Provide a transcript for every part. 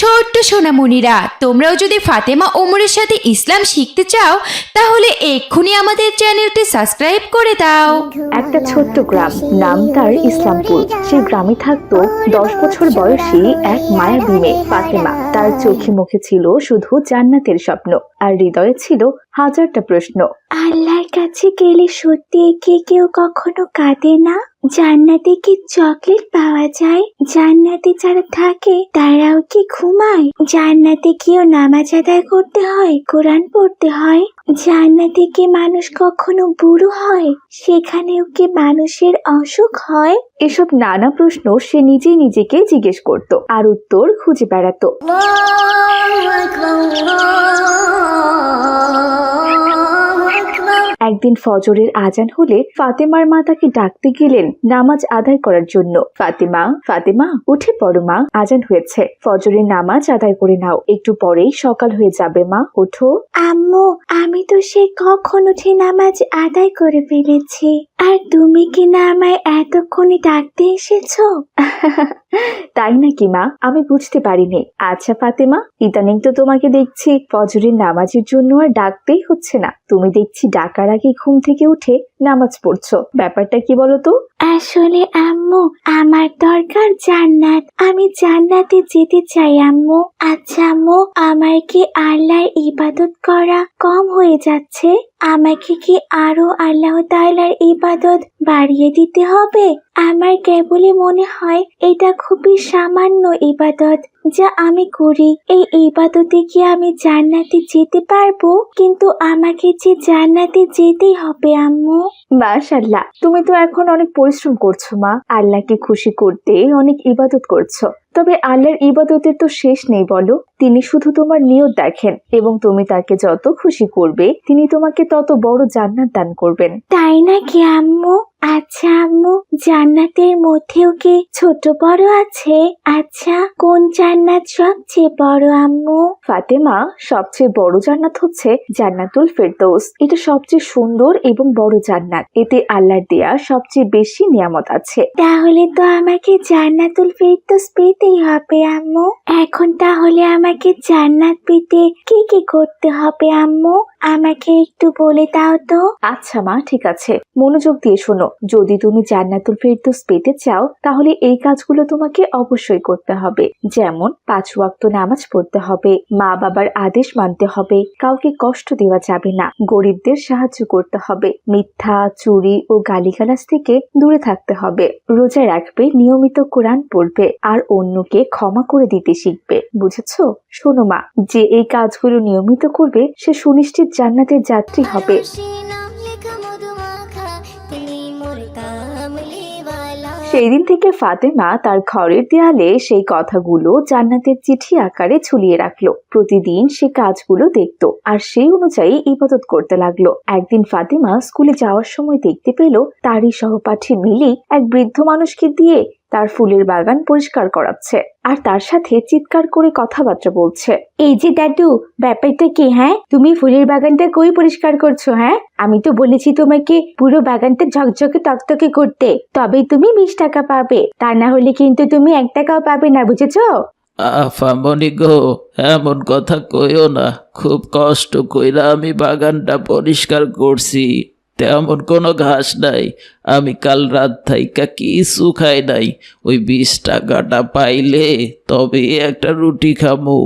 ছোট্ট সোনামণিরা, তোমরাও যদি ফাতেমা ওমরের সাথে ইসলাম শিখতে চাও তাহলে এক্ষুনি আমাদের চ্যানেলটি সাবস্ক্রাইব করে দাও। একটা ছোট্ট গ্রাম, নাম তার ইসলামপুর। সেই গ্রামে থাকতো 10 বছর বয়সী এক মায়াবী মেয়ে ফাতেমা। তার চোখে মুখে ছিল শুধু জান্নাতের স্বপ্ন, আর হৃদয়ে ছিল হাজারটা প্রশ্ন। আল্লাহর কাছে গেলে সত্যি কি কেউ কখনো কাঁদে না? জান্নাতে কি চকলেট পাওয়া যায়? জান্নাতে যারা থাকে তারাও কি ঘুমায়? জান্নাতে কিও নামাজ আদায় করতে হয়, কোরআন পড়তে হয়? জান্নাতে কি মানুষ কখনো বুড়ো হয়? সেখানেও কি মানুষের অসুখ হয়? এসব নানা প্রশ্ন সে নিজেই নিজেকে জিজ্ঞেস করত আর উত্তর খুঁজে বেড়াতো। একদিন ফজরের আজান হলে ফাতেমার মা তাকে ডাকতে গেলেন নামাজ আদায় করার জন্য। ফাতেমা, ফাতেমা, উঠে পড়ো মা, আজান হয়েছে, ফজরের নামাজ আদায় করে নাও, একটু পরেই সকাল হয়ে যাবে মা, ওঠো। আম্মু, আমি তো সে কখন উঠে নামাজ আদায় করে ফেলেছি, আর তুমি কি না আমায় এতক্ষণে ডাকতে এসেছো? তাই নাকি মা, আমি বুঝতে পারিনি। আচ্ছা ফাতেমা, ইদানিং তো তোমাকে দেখছি ফজরের নামাজের জন্য আর ডাকতেই হচ্ছে না, তুমি দেখছি ডাকার আগে ঘুম থেকে উঠে নামাজ পড়ছো, ব্যাপারটা কি বলো তো? আসলে আম্মু, আমার দরকার জান্নাত, আমি জান্নাতে যেতে চাই আম্মু। আচ্ছা আম্মু, আমার কি আল্লাহর ইবাদত করা কম হয়ে যাচ্ছে? আমাকে কি আরো আল্লাহ তাআলার ইবাদত বাড়িয়ে দিতে হবে? আমার কেবলই মনে হয় এটা খুবই সামান্য ইবাদত যা আমি করি। এই ইবাদতে কি আমি জান্নাতে যেতে পারবো? কিন্তু আমাকে যে জান্নাতে যেতেই হবে আম্মু। মাশাআল্লাহ, তুমি তো এখন অনেক পরিশ্রম করছো মা, আল্লাহকে খুশি করতে অনেক ইবাদত করছো। তবে আল্লাহর ইবাদতের তো শেষ নেই বলো। তিনি শুধু তোমার নিয়ত দেখেন এবং তুমি তাকে যত খুশি করবে তিনি তোমাকে তত বড় জান্নাত দান করবেন। তাই নাকি আম্মু? আচ্ছা আম্মু, জান্নাতের মধ্যেও কি ছোট বড় আছে? আচ্ছা, কোন জান্নাত সবচেয়ে বড় আম্মু? ফাতেমা, সবচেয়ে বড় জান্নাত হচ্ছে জান্নাতুল ফেরদৌস। এটা সবচেয়ে সুন্দর এবং বড় জান্নাত, এতে আল্লাহর দেয়া সবচেয়ে বেশি নিয়ামত আছে। তাহলে তো আমাকে জান্নাতুল ফেরদৌস পেতেই হবে আম্মু। এখন তাহলে আমাকে জান্নাত পেতে কি কি করতে হবে আম্মু? আমাকে একটু বলে দাও তো। আচ্ছা মা, ঠিক আছে, মনোযোগ দিয়ে শোনো। যদি তুমি জান্নাতুল ফেরদৌস পেতে চাও তাহলে এই কাজগুলো তোমাকে অবশ্যই করতে হবে। যেমন 5 ওয়াক্ত নামাজ পড়তে হবে, মা বাবার আদেশ মানতে হবে, কাউকে কষ্ট দেওয়া যাবে না, গরিবদের সাহায্য করতে হবে, মিথ্যা, চুরি ও গালিগালাজ থেকে দূরে থাকতে হবে, রোজা রাখবে, নিয়মিত কোরআন পড়বে আর অন্যকে ক্ষমা করে দিতে শিখবে। বুঝেছো? শোনো মা, যে এই কাজগুলো নিয়মিত করবে সে সুনিশ্চিত জান্নাতের যাত্রী হবে। সেই দিন থেকে ফাতেমা তার ঘরের দেয়ালে সেই কথাগুলো জান্নাতের চিঠি আকারে ঝুলিয়ে রাখলো। প্রতিদিন সে কাজগুলো দেখতো আর সেই অনুযায়ী ইবাদত করতে লাগলো। একদিন ফাতেমা স্কুলে যাওয়ার সময় দেখতে পেল তারই সহপাঠী মিলি এক বৃদ্ধ মানুষকে দিয়ে তার ফুলের বাগান পরিষ্কার করাচ্ছে আর তার সাথে চিৎকার করে কথাবার্তা বলছে। এই যে দাদু, ব্যাপারটা কি? হ্যাঁ, তুমি ফুলের বাগানটা কই পরিষ্কার করছো? হ্যাঁ, আমি তো বলেছি তোমাকে পুরো বাগানটা ঝকঝকে তকতকে করতে, তবেই তুমি 20 টাকা পাবে, তা না হলে কিন্তু তুমি 1 টাকাও পাবে না, বুঝেছো? আফামনি গো, এমন কথা কইও না, খুব কষ্ট কইরা আমি বাগানটা পরিষ্কার করছি, তেমন কোনো ঘাস নাই, আমি কাল রাত থাইকা কিছু খাই নাই, ওই 20 টাকাটা পাইলে তবে একটা রুটি খামু।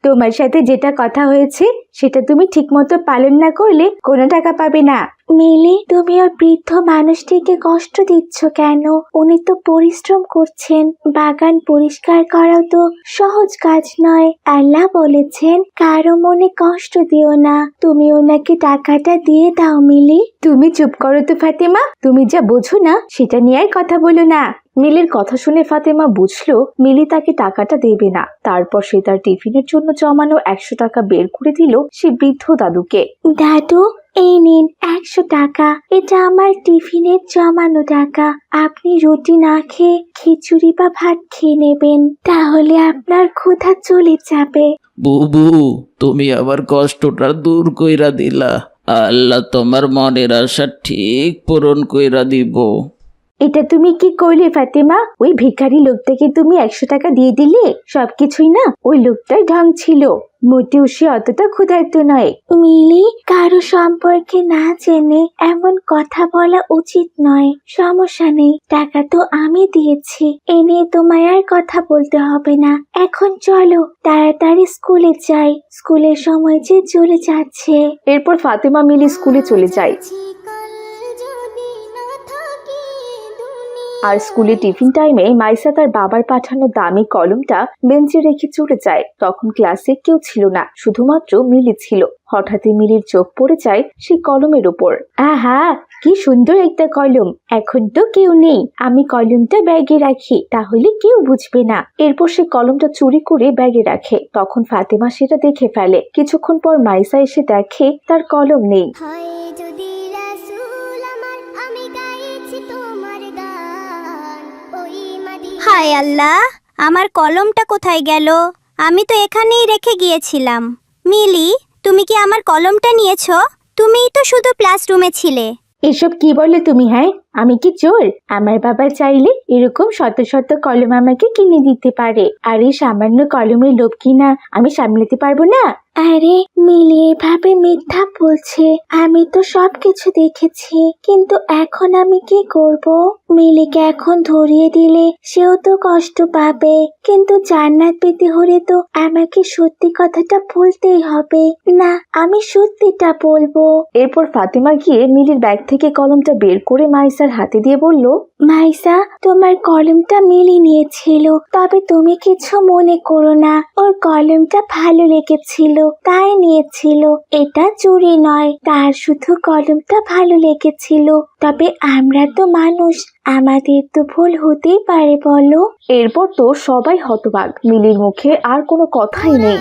তোমার সাথে যেটা কথা হয়েছে সেটা তুমি ঠিক মতো পালন না করলে কোনো টাকা পাবে না। মিলি, তুমি ওর বৃদ্ধ মানুষটিকে কষ্ট দিচ্ছ কেন? উনি তো পরিশ্রম করছেন, বাগান পরিষ্কার করাও তো সহজ কাজ নয়। আল্লাহ বলেছেন কারো মনে কষ্ট দিও না। তুমি ওনাকে টাকাটা দিয়ে দাও মিলি। তুমি চুপ করো তো ফাতেমা, তুমি যা বোঝো না সেটা নিয়ে আর কথা বলো না। মিলির কথা শুনে ফাতেমা বুঝলো মিলি তাকে টাকাটা দেবে না। তারপর সে তার টিফিনের জন্য জমানো 100 টাকা বের করে দিল সে বৃদ্ধ দাদুকে। দাদু, এই নিন 100 টাকা, এটা আমার টিফিনের জমানো টাকা। আপনি রুটি না খেয়ে খিচুড়ি বা ভাত খেয়ে নেবেন, তাহলে আপনার ক্ষুধা চলে যাবে। বুবু, তুমি আমার কষ্টটা দূর কইরা দিলা, আল্লাহ তোমার মনের আশা ঠিক পূরণ কইরা দিব। এটা তুমি কি করলে ফাতেমা? ওই ভিখারি লোকটাকে তুমি 100 টাকা দিয়ে দিলে? সবকিছুই না ওই লোকটার ঢং ছিল, মোটেও সে অতটা ক্ষুধার্ত নয়। মিলি, কারো সম্পর্কে না জেনে এমন কথা বলা উচিত নয়। সমস্যা নেই, টাকা তো আমি দিয়েছি, এ নিয়ে তোমায় আর কথা বলতে হবে না। এখন চলো তাড়াতাড়ি স্কুলে যাই, স্কুলের সময় যে চলে যাচ্ছে। এরপর ফাতেমা মিলি স্কুলে চলে যায়। আর স্কুলে টিফিন টাইমে মাইসা তার বাবার পাঠানো দামি কলমটা বেঞ্চে রেখে চলে যায়। তখন ক্লাসে কেউ ছিল না, শুধুমাত্র মিলি ছিল। হঠাৎই মিলির চোখ পড়ে যায় সেই কলমের উপর। আহা, কি সুন্দর একটা কলম! এখন তো কেউ নেই, আমি কলমটা ব্যাগে রাখি, তাহলে কেউ বুঝবে না। এরপর সে কলমটা চুরি করে ব্যাগে রাখে। তখন ফাতেমা সেটা দেখে ফেলে। কিছুক্ষণ পর মাইসা এসে দেখে তার কলম নেই। হায় আল্লাহ, আমার কলমটা কোথায় গেল? আমি তো এখানেই রেখে গিয়েছিলাম। মিলি, তুমি কি আমার কলমটা নিয়েছো? তুমিই তো শুধু ক্লাসরুমে ছিলে। এসব কি বলে তুমি? হ্যাঁ, আমি কি চোর? আমার বাবা চাইলে এরকম শত শত কলম আমাকে কিনে দিতে পারে, আর এই সামান্য কলমের লোভ কিনা আমি সামলাতে পারবো না। আরে মিলি এভাবে মিথ্যা বলছে, আমি তো সবকিছু দেখেছি, কিন্তু এখন আমি কি করব? মিলিকে এখন ধরিয়ে দিলে সেও তো কষ্ট পাবে, কিন্তু জান্নাত পেতে হলে তো আমাকে সত্যি কথাটা বলতেই হবে। না, আমি সত্যিটা বলবো। এরপর ফাতেমা গিয়ে মিলির ব্যাগ থেকে কলমটা বের করে মাইসার হাতে দিয়ে বলল, মাইসা, তোমার কলমটা মিলি নিয়েছিল, তবে তুমি কিছু মনে করো না, ওর কলমটা ভালো লেগেছিল তাই নিয়েছিল, এটা চুরি নয়, তার শুধু কলমটা ভালো লেগেছিল। তবে আমরা তো মানুষ, আমাদের তো ভুল হতেই পারে, বলো। এরপর তো সবাই হতবাক, মিলির মুখে আর কোনো কথাই নেই।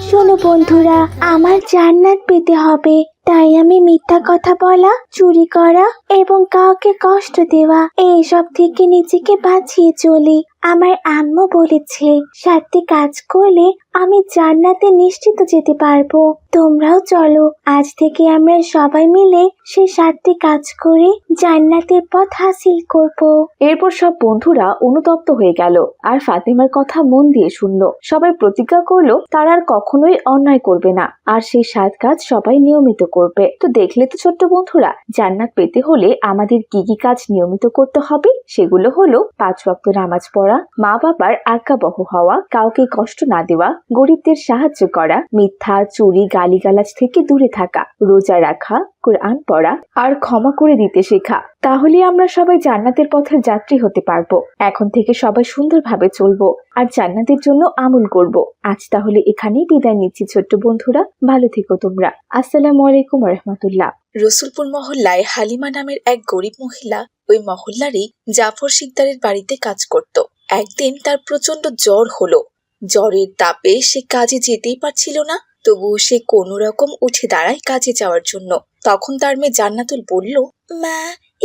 শোনো বন্ধুরা, আমার জান্নাত পেতে হবে, তাই আমি মিথ্যা কথা বলা, চুরি করা এবং কাউকে কষ্ট দেওয়া এইসব থেকে নিজেকে বাঁচিয়ে চলি। আমার আম্মু বলেছে 7টি কাজ করলে আমি জান্নাতে নিশ্চিত যেতে পারবো। তোমরাও চলো, আজ থেকে আমরা সবাই মিলে সেই 7টি কাজ করে জান্নাতের পথ হাসিল করব। এরপর সব বন্ধুরা অনুতপ্ত হয়ে গেল আর ফাতেমার কথা মন দিয়ে শুনলো। সবাই প্রতিজ্ঞা করলো তারা আর কখনোই অন্যায় করবে না, আর সেই 7 কাজ সবাই নিয়মিত করবে। তো দেখলে তো ছোট্ট বন্ধুরা, জান্নাত পেতে হলে আমাদের কি কি কাজ নিয়মিত করতে হবে। সেগুলো হলো 5 ওয়াক্ত নামাজ পড়া, মা বাবার আজ্ঞাবহ হওয়া, কাউকে কষ্ট না দেওয়া, গরিবদের সাহায্য করা, মিথ্যা, চুরি, গালিগালাজ থেকে দূরে থাকা, রোজা রাখা, কোরআন পড়া আর ক্ষমা করে দিতে শেখা। তাহলে আমরা সবাই জান্নাতের পথের যাত্রী হতে পারবো। এখন থেকে সবাই সুন্দরভাবে চলবো আর জান্নাতের জন্য আমল করব। আজ তাহলে এখানেই বিদায় নিচ্ছি ছোট্ট বন্ধুরা, ভালো থেকো তোমরা। আসসালামু আলাইকুম ওয়া রাহমাতুল্লাহ। রসুলপুর মহল্লায় হালিমা নামের এক গরিব মহিলা ওই মহল্লারই জাফর শিকদারের বাড়িতে কাজ করত। একদিন তার প্রচন্ড জ্বর হলো। জ্বরের তাপে সে কাজে যেতেই পারছিল না, তবুও সে কোনো রকম উঠে দাঁড়ায় কাজে যাওয়ার জন্য। তখন তার মেয়ে জান্নাতুল বলল, মা,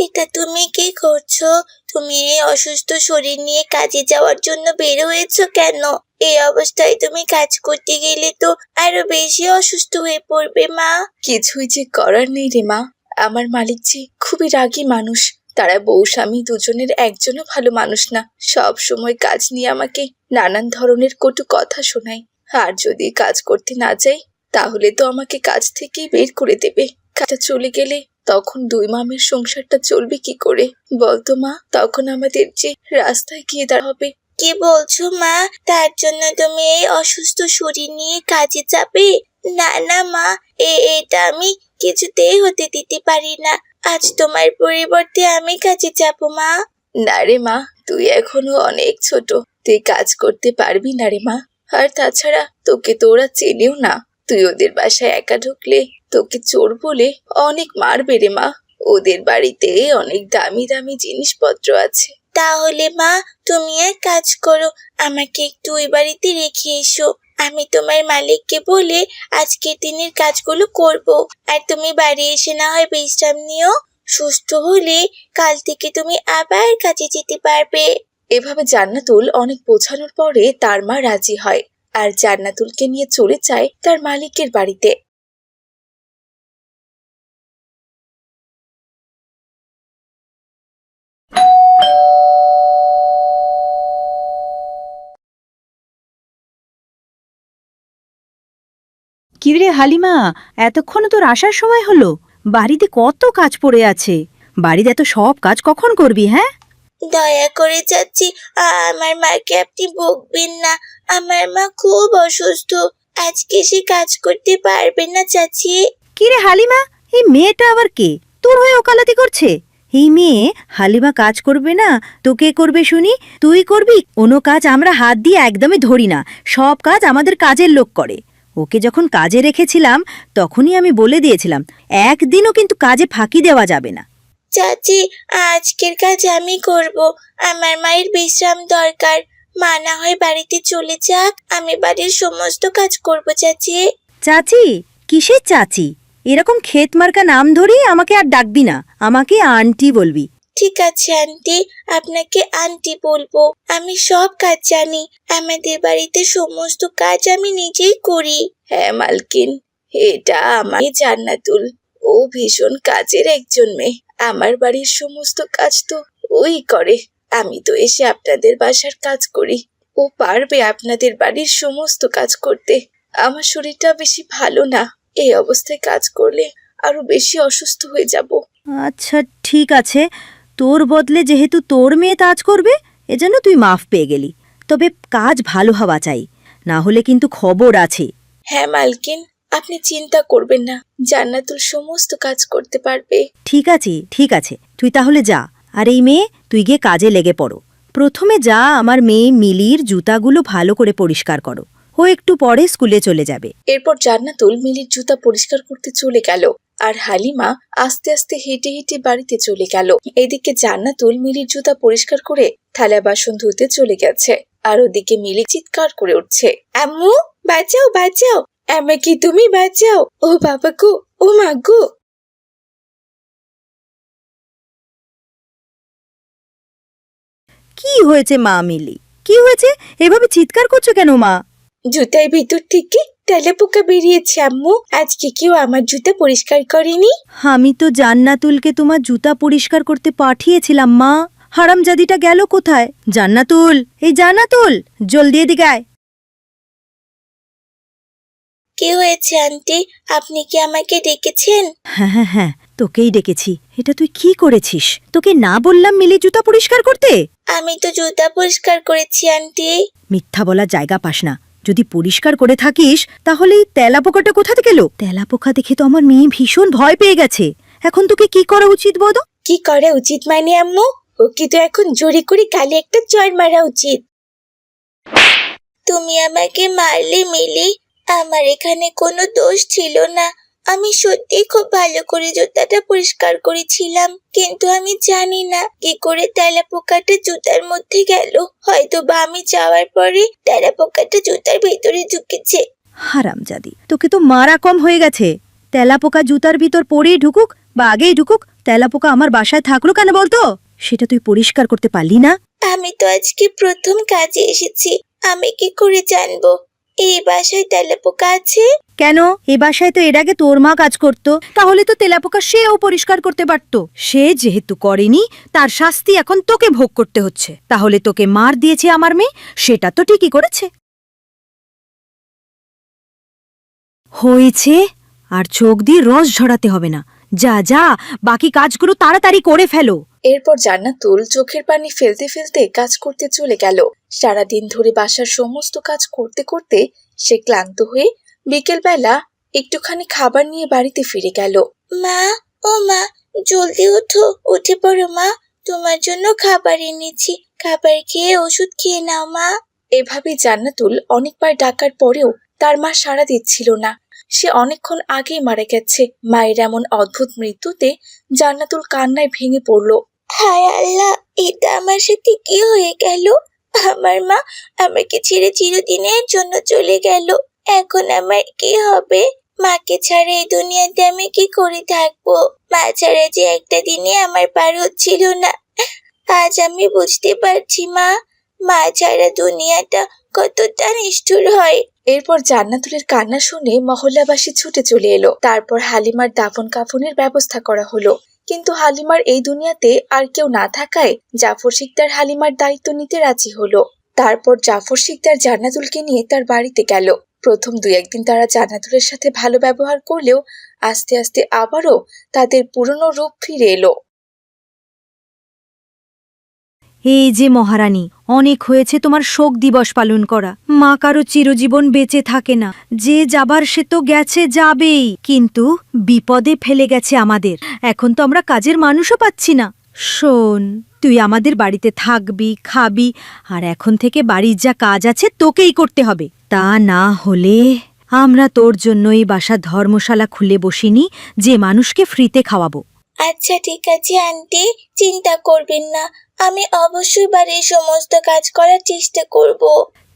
এটা তুমি কি করছো? তুমি এই অসুস্থ শরীর নিয়ে কাজে যাওয়ার জন্য বের হয়েছো কেন? এই অবস্থায় তুমি কাজ করতে গেলে তো আরো বেশি অসুস্থ হয়ে পড়বে মা। কিছুই যে করার নেই রে মা, আমার মালিক যে খুবই রাগী মানুষ। তারা বউ স্বামী দুজনের একজনও ভালো মানুষ না, সব সময় কাজ নিয়ে আমাকে নানান ধরনের কটু কথা শোনায়। আর যদি কাজ করতে না যাই তাহলে তো আমাকে কাজ থেকেই বের করে দেবে। কাজটা চলে গেলে তখন 2 মামের সংসারটা চলবে কি করে বলতো মা? তখন আমাদের যে রাস্তায় গিয়ে দাঁড়াতে হবে। কি বলছো মা? তার জন্য তুমি এই অসুস্থ শরীর নিয়ে কাজে যাবে? না না মা, এটা আমি কিছুতেই হতে দিতে পারি না। আজ তোমার পরিবর্তে আমি কাজে যাব মা। না রে মা, তুই এখনো অনেক ছোট, তুই কাজ করতে পারবি না রে মা। আর তাছাড়া তোকে তো ওরা চেনেও না, তুই ওদের বাসায় একা ঢুকলে তোকে চোর বলে অনেক মারবে রে মা। ওদের বাড়িতে অনেক দামি দামি জিনিসপত্র আছে। তাহলে মা, তুমি এক কাজ করো, আমাকে একটু ওই বাড়িতে রেখে এসো। আমি তোমার মালিককে বলে আজকের দিনের কাজগুলো করব, আর তুমি বাড়ি এসে না হয় বিশ্রাম নিও। সুস্থ হলে কাল থেকে তুমি আবার কাজে যেতে পারবে। এভাবে জান্নাতুল অনেক বোঝানোর পরে তার মা রাজি হয় আর জান্নাতুলকে নিয়ে চলে যায় তার মালিকের বাড়িতে। কিরে হালিমা, এতক্ষণ তোর আসার সময় হলো? বাড়িতে কত কাজ পড়ে আছে। বাড়িতে এত সব কাজ কখন করবি? হ্যাঁ, দয়া করে চাচি, আমার মাকে আপনি বকবেন না। আমার মা খুব অসুস্থ, আজকে সে কাজ করতে পারবে না চাচি। কিরে হালিমা, এই মেয়েটা আবার কে? তোর হয়ে ওকালতি করছে? এই মেয়ে হালিমা কাজ করবে না তো কে করবে শুনি? তুই করবি? কোনো কাজ আমরা হাত দিয়ে একদমই ধরি না, সব কাজ আমাদের কাজের লোক করে। ওকে যখন কাজে রেখেছিলাম তখনই আমি বলে দিয়েছিলাম একদিনও কিন্তু কাজে ফাঁকি দেওয়া যাবে না। চাচি, আজকের কাজ আমি করব। আমার মায়ের বিশ্রাম দরকার। মা না হয় বাড়িতে চলে যাক, আমি বাড়ির সমস্ত কাজ করব চাচি। চাচি? কিসের চাচি? এরকম ক্ষেত মার্কা নাম ধরেই আমাকে আর ডাকবি না, আমাকে আন্টি বলবি। ঠিক আছে আন্টি, আপনাকে আন্টি বলবো। আমি সব কাজ জানি, আমাদের বাড়িতে সমস্ত কাজ আমি নিজেই করি। হ্যাঁ মালকিন, এটা আমার জান্নাতুল। ও ভীষণ কাজের একজন মেয়ে। আমার বাড়ির সমস্ত কাজ তো ওই করে। আমি তো এসে আপনাদের বাসার কাজ করি। ও পারবে আপনাদের বাড়ির সমস্ত কাজ করতে। আমার শরীরটা বেশি ভালো না, এই অবস্থায় কাজ করলে আরো বেশি অসুস্থ হয়ে যাব। আচ্ছা ঠিক আছে, তোর বদলে যেহেতু তোর মেয়ে কাজ করবে এজন্য তুই মাফ পেয়ে গেলি। তবে কাজ ভালো হওয়া চাই, না হলে কিন্তু খবর আছে। হ্যাঁ মালকিন, আপনি চিন্তা করবেন না, জান্নাতুল সমস্ত কাজ করতে পারবে। ঠিক আছে ঠিক আছে, তুই তাহলে যা। আর এই মেয়ে, তুই গিয়ে কাজে লেগে পড়ো। প্রথমে যা আমার মেয়ে মিলির জুতাগুলো ভালো করে পরিষ্কার করো, ও একটু পরে স্কুলে চলে যাবে। এরপর জান্নাতুল মিলির জুতা পরিষ্কার করতে চলে গেল, আর হালিমা আস্তে আস্তে হেঁটে হেঁটে বাড়িতে চলে গেল। এদিকে জান্নাতুল মিলির জুতা পরিষ্কার করে থালা বাসন ধুতে চলে গেছে, আর ওদিকে মিলি চিৎকার করে উঠছে, আম্মু বাঁচাও বাঁচাও, আমাকে তুমি বাঁচাও, ও বাবা গো, ও মা গো। কি হয়েছে মা মিলি? কি হয়েছে? এভাবে চিৎকার করছো কেন মা? জুতার ভিতর থেকে তেলাপোকা বেরিয়েছে আম্মু। আজকে কেউ আমার জুতা পরিষ্কার করেনি। আমি তো জান্নাতুলকে তোমার জুতা পরিষ্কার করতে পাঠিয়েছিলাম মা। হারামজাদিটা গেল কোথায়? জান্নাতুল, এই জান্নাতুল, জলদি এদিকে আয়। কি হয়েছে আন্টি, আপনি কি আমাকে ডেকেছেন? হ্যাঁ হ্যাঁ হ্যাঁ, তোকেই ডেকেছি। এটা তুই কি করেছিস? তোকে না বললাম মিলি জুতা পরিষ্কার করতে? আমি তো জুতা পরিষ্কার করেছি আন্টি। মিথ্যা বলার জায়গা পাস না। যদি পরিষ্কার করে থাকিস তাহলে এই তেলাপোকাটা কোথা থেকে এলো? তেলাপোকা দেখে তো আমার মেয়ে ভীষণ ভয় পেয়ে গেছে। এখন তোকে কি করা উচিত বলো? কি করা উচিত মানে আম্মু? ওকে তো এখন জোরে করে গালে একটা চড় মারা উচিত। তুমি আমাকে মারলে মিলি, আমার এখানে কোনো দোষ ছিল না। আমি সত্যি খুব ভালো করে জুতাটা পরিষ্কার করেছিলাম, কিন্তু আমি জানি না কি করে তেলাপোকাটা জুতার মধ্যে গেল। হয়তো বা আমি যাওয়ার পরে তেলাপোকাটা জুতার ভেতরে ঢুকেছে। হারামজাদি, তোকে তো মারা কম হয়ে গেছে। তেলাপোকা জুতার ভিতর পরেই ঢুকুক বা আগেই ঢুকুক, তেলাপোকা আমার বাসায় থাকলো কেন বলতো? সেটা তুই পরিষ্কার করতে পারলি না? আমি তো আজকে প্রথম কাজে এসেছি, আমি কি করে জানবো এই বাসায় তেলাপোকা আছে? কেন? এই বাসায় তো এর আগে তোর মা কাজ করতো, তাহলে তো তেলাপোকা সেও পরিষ্কার করতে পারতো। সে যেহেতু করেনি, তার শাস্তি এখন তোকে ভোগ করতে হচ্ছে। তাহলে তোকে মার দিয়েছে আমার মেয়ে, সেটা তো ঠিকই করেছে। হয়েছে, আর চোখ দিয়ে রস ঝরাতে হবে না। যা যা, বাকি কাজগুলো তাড়াতাড়ি করে ফেলো। এরপর জান্নাতুল চোখের পানি ফেলতে ফেলতে কাজ করতে চলে গেল। সারাদিন ধরে বাসার সমস্ত কাজ করতে করতে সে ক্লান্ত হয়ে বিকেলবেলা একটুখানি খাবার নিয়ে বাড়িতে ফিরে গেল। মা, ও মা, জলদি ওঠো, উঠে পড়ো মা, তোমার জন্য খাবার এনেছি, খাবার খেয়ে ওষুধ খেয়ে নাও মা। এভাবে জান্নাতুল অনেকবার ডাকার পরেও তার মা সাড়া দিচ্ছিল না। সে অনেকক্ষণ আগেই মারা গেছে। মায়ের এমন অদ্ভুত মৃত্যুতে জান্নাতুল কান্নায় ভেঙে পড়ল। হায় আল্লাহ, এটা আমার সাথে কি হয়ে গেল? আমার মা আমাকে ছেড়ে চিরদিনের জন্য চলে গেল। এখন আমার কি হবে? মাকে ছাড়া এই দুনিয়াতে আমি কি করে থাকবো? মা ছাড়া যে একটা দিনে আমার পার হচ্ছিল না। আজ আমি বুঝতে পারছি মা, মা ছাড়া দুনিয়াটা কতটা নিষ্ঠুর হয়। এরপর জান্নাতুলের কান্না শুনে মহল্লাবাসী ছুটে চলে এলো। তারপর হালিমার দাফন কাফনের ব্যবস্থা করা হলো। কিন্তু হালিমার এই দুনিয়াতে আর কেউ না থাকায় জাফর শিকদার হালিমার দায়িত্ব নিতে রাজি হলো। তারপর জাফর শিকদার জান্নাতুলকে নিয়ে তার বাড়িতে গেল। প্রথম 2-1 দিন তারা জান্নাতুলের সাথে ভালো ব্যবহার করলেও আস্তে আস্তে আবারও তাদের পুরনো রূপ ফিরে এলো। এই যে মহারানী, অনেক হয়েছে তোমার শোক দিবস পালন করা। মা কারো চিরজীবন বেঁচে থাকে না, যে যাবার সে তো গেছে যাবেই, কিন্তু বিপদে ফেলে গেছে আমাদের। এখন তো আমরা কাজের মানুষও পাচ্ছি না। শোন, তুই আমাদের বাড়িতে থাকবি, খাবি, আর এখন থেকে বাড়ির যা কাজ আছে তোকেই করতে হবে। তা না হলে আমরা তোর জন্যই বাসা ধর্মশালা খুলে বসিনি যে মানুষকে ফ্রিতে খাওয়াবো। আচ্ছা ঠিক আছে আন্টি, চিন্তা করবেন না, আমি অবশ্যই বাড়ির সমস্ত কাজ করার চেষ্টা করব।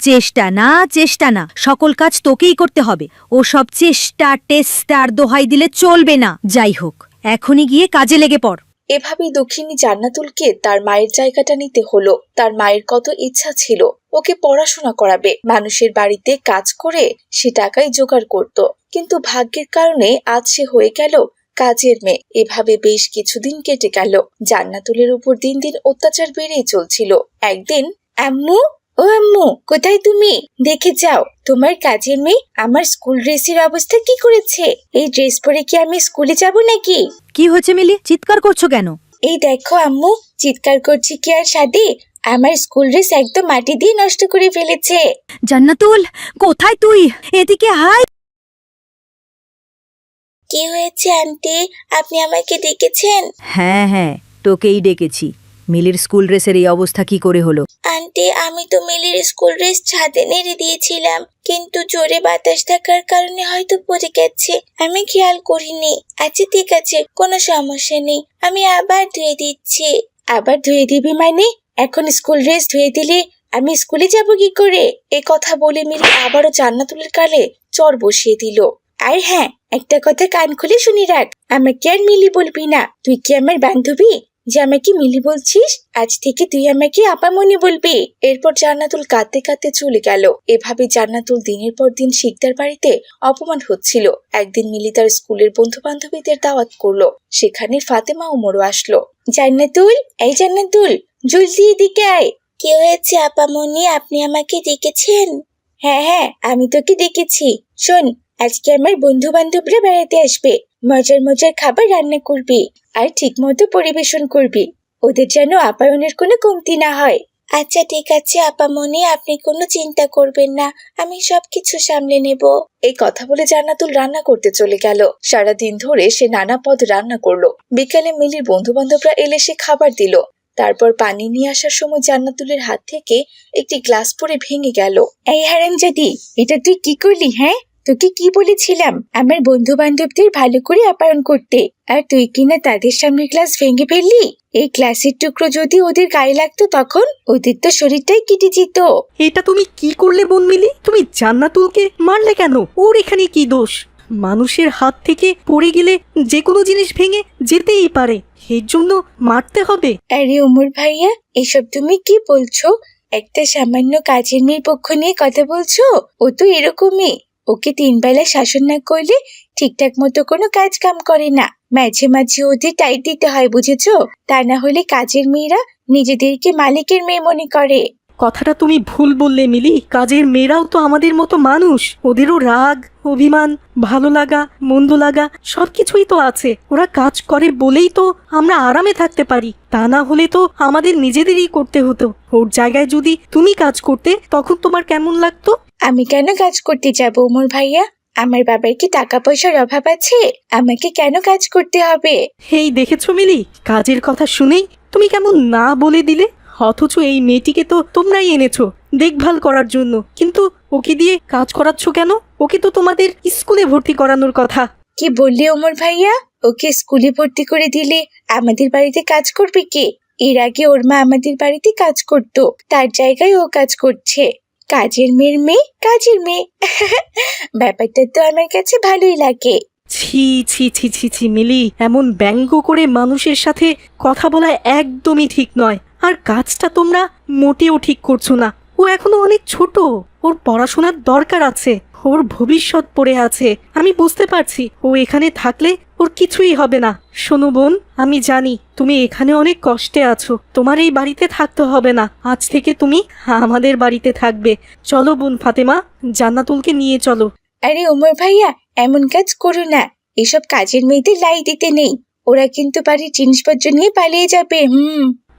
চেষ্টা না, সকল কাজ তোকেই করতে হবে। ও সব চেষ্টা টেস্টার দোহাই দিলে চলবে না। যাই হোক, এখনই গিয়ে কাজে লেগে পড়। এভাবেই দক্ষিণী জান্নাতুলকে তার মায়ের জায়গাটা নিতে হলো। তার মায়ের কত ইচ্ছা ছিল ওকে পড়াশোনা করাবে, মানুষের বাড়িতে কাজ করে সে টাকাই জোগাড় করত, কিন্তু ভাগ্যের কারণে আজ সে হয়ে গেল কাজের মেয়ে। এভাবে বেশ কিছুদিন কেটে গেল। জান্নাতুলের উপর দিন দিন অত্যাচার বেড়েই চলছিল। একদিন, আম্মু, ও আম্মু, কোথায় তুমি? দেখে যাও, তোমার কাজের মেয়ে আমার স্কুল ড্রেসের অবস্থা কি করেছে। এই ড্রেস পরে কি আমি স্কুলে যাব নাকি? কি হয়েছে মিলি, চিৎকার করছো কেন? এই দেখো আম্মু, চিৎকার করছি কি আর সাদে, আমার স্কুল ড্রেস একদম মাটি দিয়ে নষ্ট করে ফেলেছে। জান্নাতুল, কোথায় তুই? এদিকে হাই। কি হয়েছে আন্টি, আপনি আমাকে ডেকেছেন? হ্যাঁ, তোকেই ডেকেছি। মিলির স্কুল ড্রেসের এই অবস্থা কি করে হলো? আন্টি, আমি তো মিলির স্কুল ড্রেস ছাদে নেড়ে দিয়েছিলাম, কিন্তু জোরে বাতাস থাকার কারণে হয়তো পড়ে গেছে, আমি খেয়াল করিনি। আচ্ছা ঠিক আছে, কোনো সমস্যা নেই, আমি আবার ধুয়ে দিচ্ছি। আবার ধুয়ে দিবি মানে? এখন স্কুল ড্রেস ধুয়ে দিলে আমি স্কুলে যাব কি করে? এ কথা বলে মিলি আবারও জান্নাতুলের গালে চড় বসিয়ে দিল। আর হ্যাঁ, একটা কথা কান খুলে শুনে রাখ, আমাকে আর মিলি বলবি না। তুই কি আমার বান্ধবী যে আমাকে মিলি বলছিস? আজ থেকে তুই আমাকে আপামনি বলবি। এরপর জান্নাতুল কাঁদতে কাঁদতে চলে গেল। এভাবে জান্নাতুল দিনের পর দিন শিকদার বাড়িতে অপমান হচ্ছিল। একদিন মিলি তার স্কুলের বন্ধু বান্ধবীদের দাওয়াত করলো। সেখানে ফাতেমা ওমরও আসলো। জান্নাতুল, এই জান্নাতুল, জলদি এদিকে আয়। কি হয়েছে আপামনি, আপনি আমাকে ডেকেছেন? হ্যাঁ, আমি তোকে ডেকেছি। শোন, আজকে আমার বন্ধু বান্ধবরা বেড়াতে আসবে, মজার মজার খাবার রান্না করবি আর ঠিক মতো পরিবেশন করবি, ওদের যেন আপ্যায়নের কোনো কমতি না হয়। আচ্ছা ঠিক আছে আপামনি, আপনি কোনো চিন্তা করবেন না, আমি সবকিছু সামলে নেব। এই কথা বলে জান্নাতুল রান্না করতে চলে গেল। সারাদিন ধরে সে নানা পদ রান্না করলো। বিকালে মিলির বন্ধু বান্ধবরা এলে সে খাবার দিল। তারপর পানি নিয়ে আসার সময় জান্নাতুলের হাত থেকে একটি গ্লাস পড়ে ভেঙে গেল। এই হারামজাদি, এটা তুই কি করলি? হ্যাঁ, তোকে কি বলেছিলাম আমার বন্ধু বান্ধবদের ভালো করে আপ্যায়ন করতে, আর তুই কিনা তাদের সামনে গ্লাস ভেঙে ফেললি। এই গ্লাসের টুকরো যদি ওদের গায়ে লাগতো তখন ওদের তো শরীরটাই কেটে যেত। এটা তুমি কি করলে বোন মিলি? তুমি জান্নাতুলকে মারলে কেন? ওর এখানে কি দোষ? মানুষের হাত থেকে পড়ে গেলে যে কোনো জিনিস ভেঙে যেতেই পারে, এর জন্য মারতে হবে? আরে ওমর ভাইয়া, এসব তুমি কি বলছো? একটা সামান্য কাজের মেয়ের পক্ষ নিয়ে কথা বলছো? ও তো এরকমই, ওকে 3 বেলা শাসন না করলে ঠিকঠাক মতো কোনো কাজ কাম করে না। মাঝে মাঝে ওদের টাইট দিতে হয়, বুঝেছো? তা না হলে কাজের মেয়েরা নিজেদেরকে মালিকের মেয়ে মনে করে। কথাটা তুমি ভুল বললে মিলি। কাজের মেয়েরাও তো আমাদের মতো মানুষ, ওদেরও রাগ, অভিমান, ভালো লাগা, মন্দ লাগা সবকিছুই তো আছে। ওরা কাজ করে বলেই তো আমরা আরামে থাকতে পারি, তা না হলে তো আমাদের নিজেদেরই করতে হতো। ওর জায়গায় যদি তুমি কাজ করতে তখন তোমার কেমন লাগতো? আমি কেন কাজ করতে যাব ওমর ভাইয়া? আমার বাবার কি টাকা পয়সার অভাব আছে? আমাকে কেন কাজ করতে হবে? এই দেখেছো মিলি, কাজের কথা শুনেই তুমি কেমন না বলে দিলে। অথচ এই মেয়েটিকে তো তোমরাই এনেছো দেখভাল করার জন্য, কিন্তু ওকে দিয়ে কাজ করাচ্ছ কেন? ওকে তো তোমাদের স্কুলে ভর্তি করানোর কথা। কি বললি ওমর ভাইয়া? ওকে স্কুলে ভর্তি করে দিলে আমাদের বাড়িতে কাজ করবে কে? এর আগে ওর মা আমাদের বাড়িতে কাজ করত, তার জায়গায় ও কাজ করছে। কাজের মেয়ের মেয়ে, কাজের মেয়ে। ব্যাপারটা তো আমার কাছে ভালোই লাগে। ছি ছি ছি ছি ছি মিলি, এমন ব্যঙ্গ করে মানুষের সাথে কথা বলা একদমই ঠিক নয়। আর কাজটা তোমরা মোটেও ঠিক করছো না। ও এখনো অনেক ছোট, ওর পড়াশোনার দরকার আছে। ওর ভবিষ্যৎ পড়ে আছে। আমি বুঝতে পারছি ও এখানে থাকলে ওর কিছুই হবে না। শোনো বোন, আমি জানি তুমি এখানে অনেক কষ্টে আছো, তোমার এই বাড়িতে থাকতে হবে না। আজ থেকে তুমি আমাদের বাড়িতে থাকবে। চলো বোন ফাতেমা, জান্নাতুলকে নিয়ে চলো। আরে ওমর ভাইয়া, এমন কাজ করো না। এসব কাজের মেয়েদের লাই দিতে নেই, ওরা কিন্তু বাড়ির জিনিসপত্র নিয়ে পালিয়ে যাবে।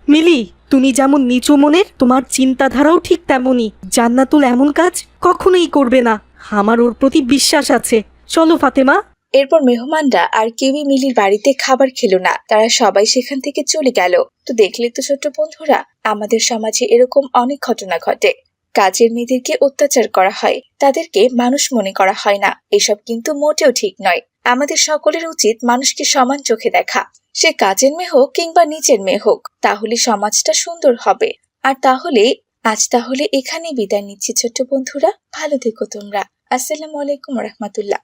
মিলি, তুমি যেমন নিচু মনের, তোমার চিন্তাধারাও ঠিক তেমনই। জান্নাতুল এমন কাজ কখনোই করবে না, আমার ওর প্রতি বিশ্বাস আছে। চলো ফাতেমা। এরপর মেহমানরা আর কেউই মিলির বাড়িতে খাবার খেলো না, তারা সবাই সেখান থেকে চলে গেল। তো দেখলে তো ছোট্ট বন্ধুরা, আমাদের সমাজে এরকম অনেক ঘটনা ঘটে। কাজের মেয়েদেরকে অত্যাচার করা হয়, তাদেরকে মানুষ মনে করা হয় না। এসব কিন্তু মোটেও ঠিক নয়। আমাদের সকলের উচিত মানুষকে সমান চোখে দেখা, সে কাজের মেয়ে হোক কিংবা নিচের মেয়ে হোক, তাহলে সমাজটা সুন্দর হবে। আর আজ তাহলে এখানেই বিদায় নিচ্ছি ছোট্ট বন্ধুরা, ভালো থেকো তোমরা। আসসালামু আলাইকুম রহমতুল্লাহ।